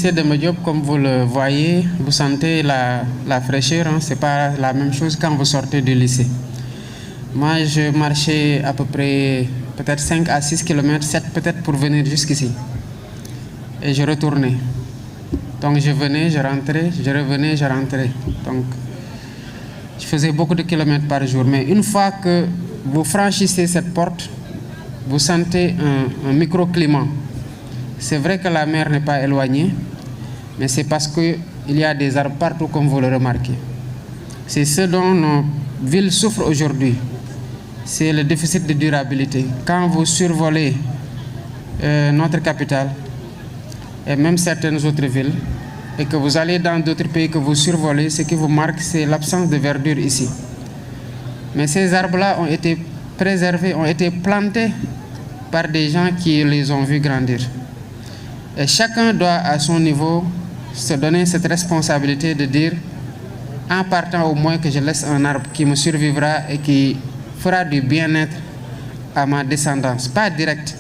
Lycée Demba Diop, comme vous le voyez, vous sentez la fraîcheur, hein, c'est pas la même chose quand vous sortez du lycée. Moi, je marchais à peu près peut-être 5 à 6 km, 7 peut-être pour venir jusqu'ici. Et je retournais. Donc je venais, je rentrais, je revenais, je rentrais. Donc je faisais beaucoup de kilomètres par jour. Mais une fois que vous franchissez cette porte, vous sentez un microclimat. C'est vrai que la mer n'est pas éloignée, mais c'est parce qu'il y a des arbres partout comme vous le remarquez. C'est ce dont nos villes souffrent aujourd'hui. C'est le déficit de durabilité. Quand vous survolez notre capitale et même certaines autres villes, et que vous allez dans d'autres pays que vous survolez, ce qui vous marque, c'est l'absence de verdure ici. Mais ces arbres-là ont été préservés, ont été plantés par des gens qui les ont vus grandir. Et chacun doit, à son niveau, se donner cette responsabilité de dire, en partant au moins, que je laisse un arbre qui me survivra et qui fera du bien-être à ma descendance. Pas direct,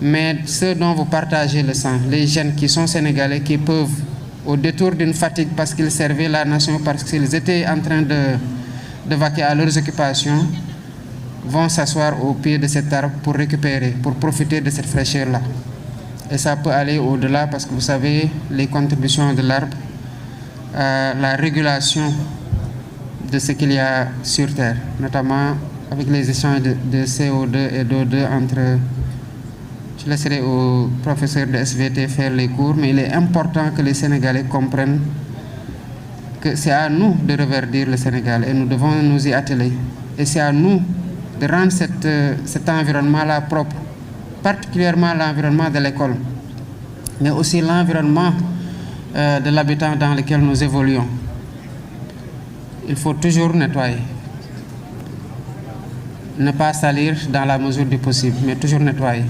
mais ceux dont vous partagez le sang, les jeunes qui sont sénégalais, qui peuvent, au détour d'une fatigue parce qu'ils servaient la nation, parce qu'ils étaient en train de vaquer à leurs occupations, vont s'asseoir au pied de cet arbre pour récupérer, pour profiter de cette fraîcheur-là. Et ça peut aller au-delà parce que vous savez, les contributions de l'arbre à la régulation de ce qu'il y a sur Terre, notamment avec les échanges de CO2 et d'O2 entre... Je laisserai au professeur de SVT faire les cours, mais il est important que les Sénégalais comprennent que c'est à nous de reverdir le Sénégal et nous devons nous y atteler. Et c'est à nous de rendre cet environnement-là propre, particulièrement l'environnement de l'école, mais aussi l'environnement de l'habitat dans lequel nous évoluons. Il faut toujours nettoyer. Ne pas salir dans la mesure du possible, mais toujours nettoyer.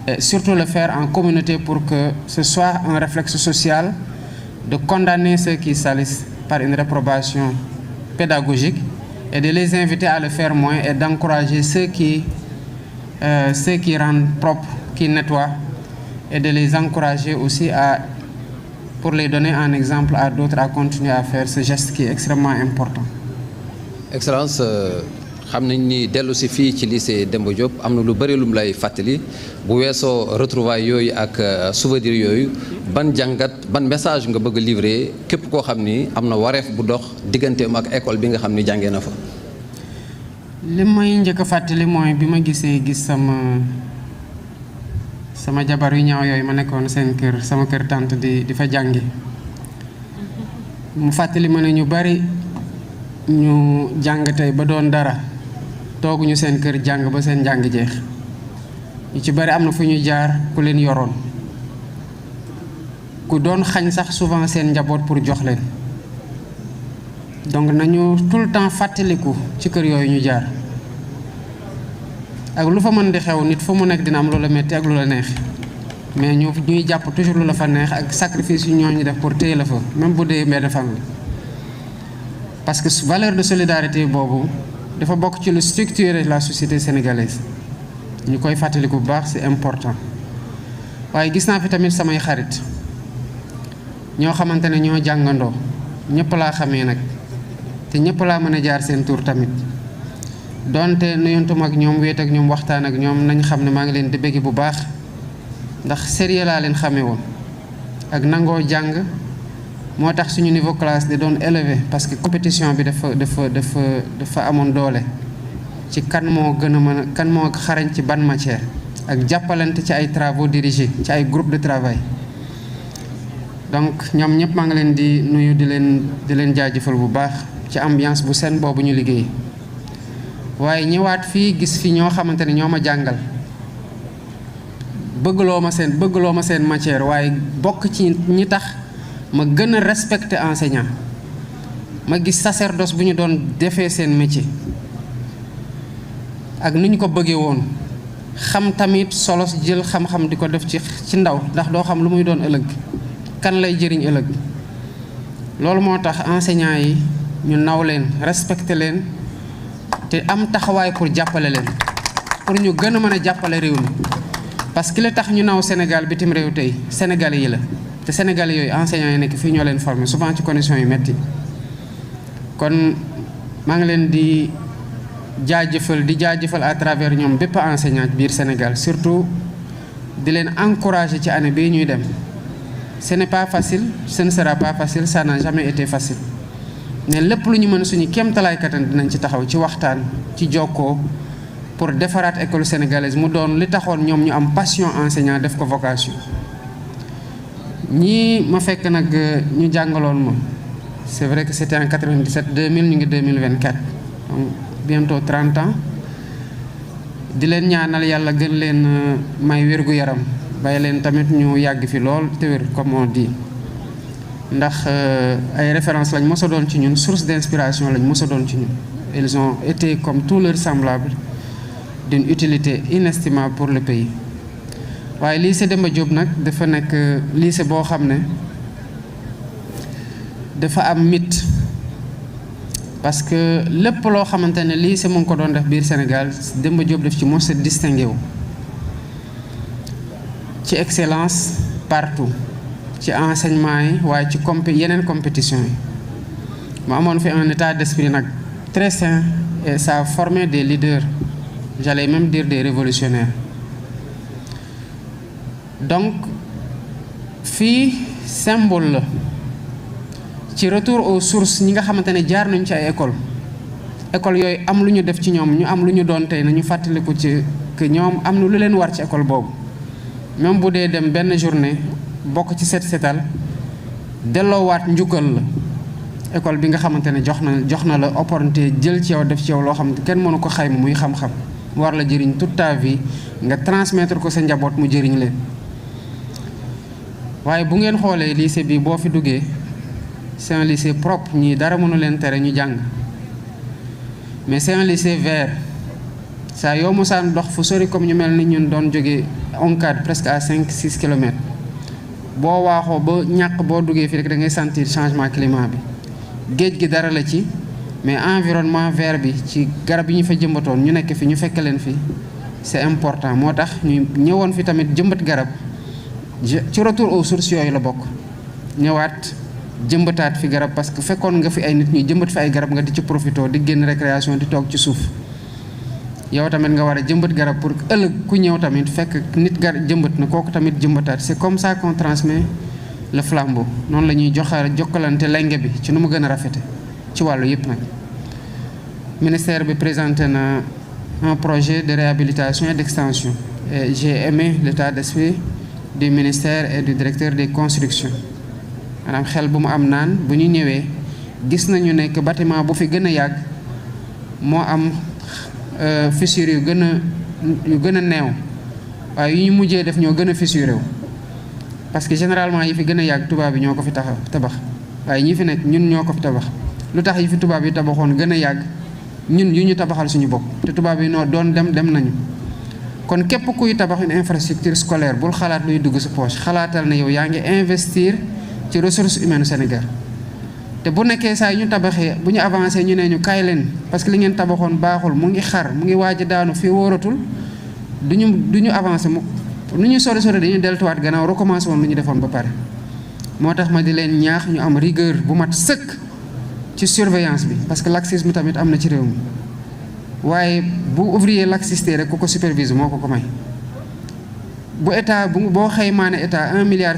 Et surtout le faire en communauté pour que ce soit un réflexe social de condamner ceux qui salissent par une réprobation pédagogique et de les inviter à le faire moins et d'encourager ceux qui rendent propre, qui nettoient et de les encourager aussi pour les donner un exemple à d'autres à continuer à faire ce geste qui est extrêmement important. Excellence, xam nañ ni dellu si fii ci lycée Demba Diop am na lu bëri lum lay fàttali bu weesoo retrouvailles yooyu ak souvenirs yooyu ban jàngat ban message nga bëgg a livrer képp koo xam ni am na wareef bu dox digganteem ak école bi nga xam ni jàngee na fa. li may njëkk a fàttali mooy bi ma gis sama jabar yu ñaaw yooyu ma nekkoon seen kër sama kër tante di fa jànge mu fàttali ma ne ñu bari ñu jàng tey ba doon dara tooguñu seen kër jàng ba seen jàng jeex ñu ci bari am na fu ñu jaar ku leen yoroon ku doon xañ sax souvent seen njaboot pour jox leen donc nañu tout le temps fàttaliku ci kër yooyu ñu jaar ak lu fa mën di xew nit fu mu nekk dina am lu la metti ak lu la neex mais ñuy jàpp toujours lu la fa neex ak sacrifice yu ñooñu def pour téye la fa même bu dee mbenn famille parce que valeur de solidarité boobu dafa bokk ci lu structurer la société sénégalaise ñu koy fàttaliku bu baax c'est important waaye gis naa fi tamit samay xarit ñoo xamante ne ñoo jàngandoo ñëpp laa xamee nag te ñëpp laa mën a jaar seen tur tamit donte nuyantuma ak ñoom wéet ak ñoom waxtaan ak ñoom nañ xam ne maa ngi leen di bëgg bu baax ndax sérieux laa leen xamee woon ak nangoo jàng moo tax suñu niveau classe di doon élevé parce que compétition bi dafa amoon doole ci kan moo gën a mën a kan moo xarañ ci ban matière ak jàppalante ci ay travaux dirigés ci ay groupe de travail donc ñoom ñëpp maa ngi leen di nuyu di leen jaajëfal bu baax ci ambiance bu seen boobu ñu liggéey waaye ñëwaat fii gis fi ñoo xamante ne ñoo ma jàngal bëggloo ma seen matière waaye bokk ci ñi tax ma gën a respecter enseignant ma gis sacerdoce bu ñu doon defee seen métier ak ni ñu ko bëggee woon xam tamit solo jël xam-xam di ko def ci ndaw ndax doo xam lu muy doon ëllëg kan lay jëriñ ëllëg loolu moo tax enseignant yi ñu naw leen respecter leen te am taxawaay pour jàppale leen pour ñu gën a mën a jàppale réew mi parce que li tax ñu naw Sénégal bitim réew tey Sénégalais yi la te Sénégalais yooyu enseignants yi nekk fii ñoo leen formé souvent ci conditions yu metti kon maa ngi leen di jaajëfal à travers ñoom bépp enseignant biir Sénégal surtout di leen encourager ci année bii ñuy dem. Ce n'est pas facile, ce ne sera pas facile, ça n'a jamais été facile. Mais lépp lu ñu mën suñu kéemtalaay kattan dinañ ci taxaw ci waxtaan ci jokkoo pour defaraat école sénégalaise mu doon li taxoon ñoom ñu am passion enseignant def ko vocation. ñii ma fekk nag ñu jàngaloon ma c'est vrai que c'était en 97 2000 ñu ngi 2024 donc bientôt 30 ans di leen ñaanal yàlla gën leen may wér-gu-yaram. bàyyi leen tamit ñu yàgg fi lool te wér comme on dit ndax ay références lañ mos a doon ci ñun source d'inspiration lañ mos a doon ci ñun. Ils ont été comme tous leurs semblables d'une utilité inestimable pour le pays. waaye lycée Demba Diop nag dafa nekk lycée boo xam ne dafa am mythe parce que lépp loo xamante ne lycée mu ngi ko doon def biir Sénégal Demba Diop daf ci mos a distingué wu. ci excellence partout ci enseignement yi waaye ci yeneen compétition yi mu amoon fi un état d'esprit nag très sain et ça a formé des leaders j'allais même dire des révolutionnaires donc fii symbole la ci retour aux sources ñi nga xamante ne jaar nañu ci ay école yooyu am lu ñu def ci ñoom ñu am lu ñu doon tey nañu fàttaliku ci que ñoom am na lu leen war ci école boobu même bu dee dem benn journée bokk ci setal delloowaat njukkal la école bi nga xamante ne jox na la opportunité jël ci yow def ci yow loo xam ne kenn mënu ko xayma muy xam-xam war la jëriñ toute ta vie nga transmettre ko sa njaboot mu jëriñ leen. waaye bu ngeen xoolee lycée bi boo fi duggee c'est un lycée propre ñii dara mënu leen tere ñu jàng mais c'est un lycée vert saa yoo mosaan dox fu sori comme ñu mel ni ñun doon jógee ONCAD presque à 5-6 kilomètres boo waaxoo ba ñàkk boo duggee fii rek da ngay sentir changement climat bi géej gi dara la ci mais environnement vert bi ci garab yi ñu fa jëmbatoon ñu nekk fi ñu fekk leen fi c'est important moo tax ñu ñëwoon fi tamit jëmbat garab ci retour aux sources yooyu la bokk ñëwaat jëmbataat fi garab parce que fekkoon nga fi ay nit ñuy jëmbat fi ay garab nga di ci profité di génn récréation di toog ci suuf yow tamit nga war a jëmbat garab pour ëllëg ku ñëw tamit fekk nit jëmbat na kooku tamit jëmbataat c'est comme ça qu'on transmet le flambeau noonu la ñuy jokkalante lenge bi ci nu mu gën a rafete ci wàllu yëpp nag. ministère bi présenté na un projet de réhabilitation et d'extension et j'ai aimé l'état d'esprit du ministère et du directeur des constructions maanaam xel bu mu am naan bu ñu ñëwee gis nañu ne que bâtiment bu fi gën a yàgg moo am fissure yu gën a neew waaye yu ñu mujjee def ñoo gën a fissuré wu parce que généralement yi fi gën a yàgg tubaab yi ñoo ko fi tabax waaye ñi fi nekk ñun ñoo ko fi tabax lu tax yi fi tubaab yi tabaxoon gën a yàgg ñun yu ñu tabaxal suñu bopp te tubaab yi noo doon dem nañu kon képp kuy tabax une infrastructure scolaire bul xalaat luy dugg sa poche xalaatal ne yow yaa ngi investir ci ressources humaines Sénégal te bu nekkee saa yu ñu tabaxee bu ñu avancé ñu ne ñu kaay leen parce que li ngeen tabaxoon baaxul mu ngi xar mu ngi waaj a daanu fii wóoratul du ñu avancé mu nu ñu sori dañuy deltuwaat gannaaw recommencé woon lu ñu defoon ba pare moo tax ma di leen ñaax ñu am rigueur bu mat sëkk ci surveillance bi parce que laxisme tamit am na ci réew mi waaye bu ouvrier laxiste rek ku ko supervise moo ko may bu état boo xaymaa ne état 1,5 milliard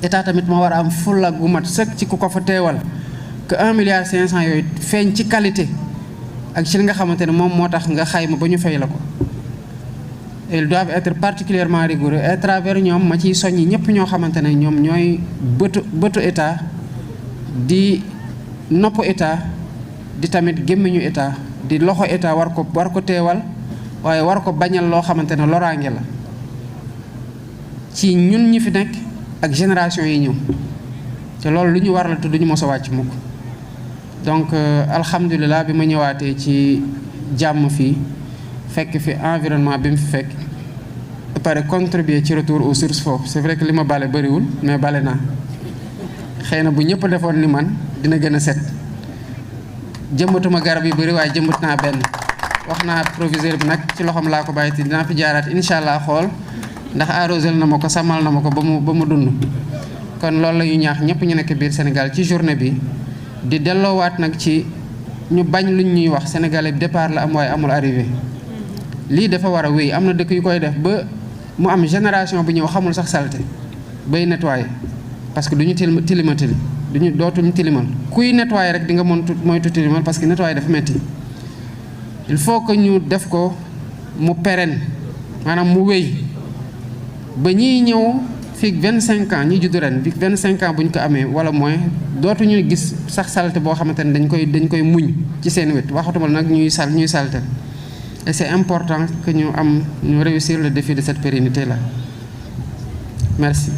état tamit moo war a am fulla gu mat sëkk ci ku ko fa teewal que 1,5 milliard yooyu feeñ ci qualité ak ci li nga xamante ne moom moo tax nga xayma ba ñu fay la ko. Ils doivent être particulièrement rigoureux et à travers ñoom ma ciy soññi ñëpp ñoo xamante ne ñoom ñooy bëtu état di nopp état di tamit gémmiñu état di loxo état war ko teewal waaye war ko bañal loo xamante ne loraange la ci ñun ñi fi nekk ak génération yi ñëw te loolu lu ñu war la te duñu mos a wàcc mukk donc alhamdulilah bi ma ñëwaatee ci jàmm fii fekk fi environnement bi mu fi fekk ba pare contribuer ci retour aux sources foofu c'est vrai que li ma bale bëriwul mais bale naa xëy na bu ñëpp defoon ni man dina gën a set jëmbatuma garab yu bëri waaye jëmbat naa benn wax naa proviseur bi nag ci loxoom laa ko bàyyi te dinaa fi jaaraat incha allah xool ndax arrosel na ma ko sàmmal na ma ko ba mu dund. kon loolu la ñu ñaax ñëpp ñu nekk biir Sénégal ci journée bi di delloowaat nag ci ñu bañ luñ ñuy wax sénégalais départ la am waaye amul arrivé lii dafa war a wéy am na dëkk yu koy def ba mu am génération bu ñëw xamul sax salte bay nettoyer parce que duñu tilimatili dootuñu tilimal kuy nettoyer rek di nga moytu tilimal parce que nettoyer dafa metti il faut que ñu def ko mu pérenne maanaam mu wéy ba ñiy ñëw fii 25 ans ñi juddu ren bi 25 ans bu ñu ko amee wala moins dootuñu gis sax salte boo xamante ne dañ koy muñ ci seen wet waxatuma nag ñuy salte et c'est important que ñu réussir le défi de cette pérennité là merci.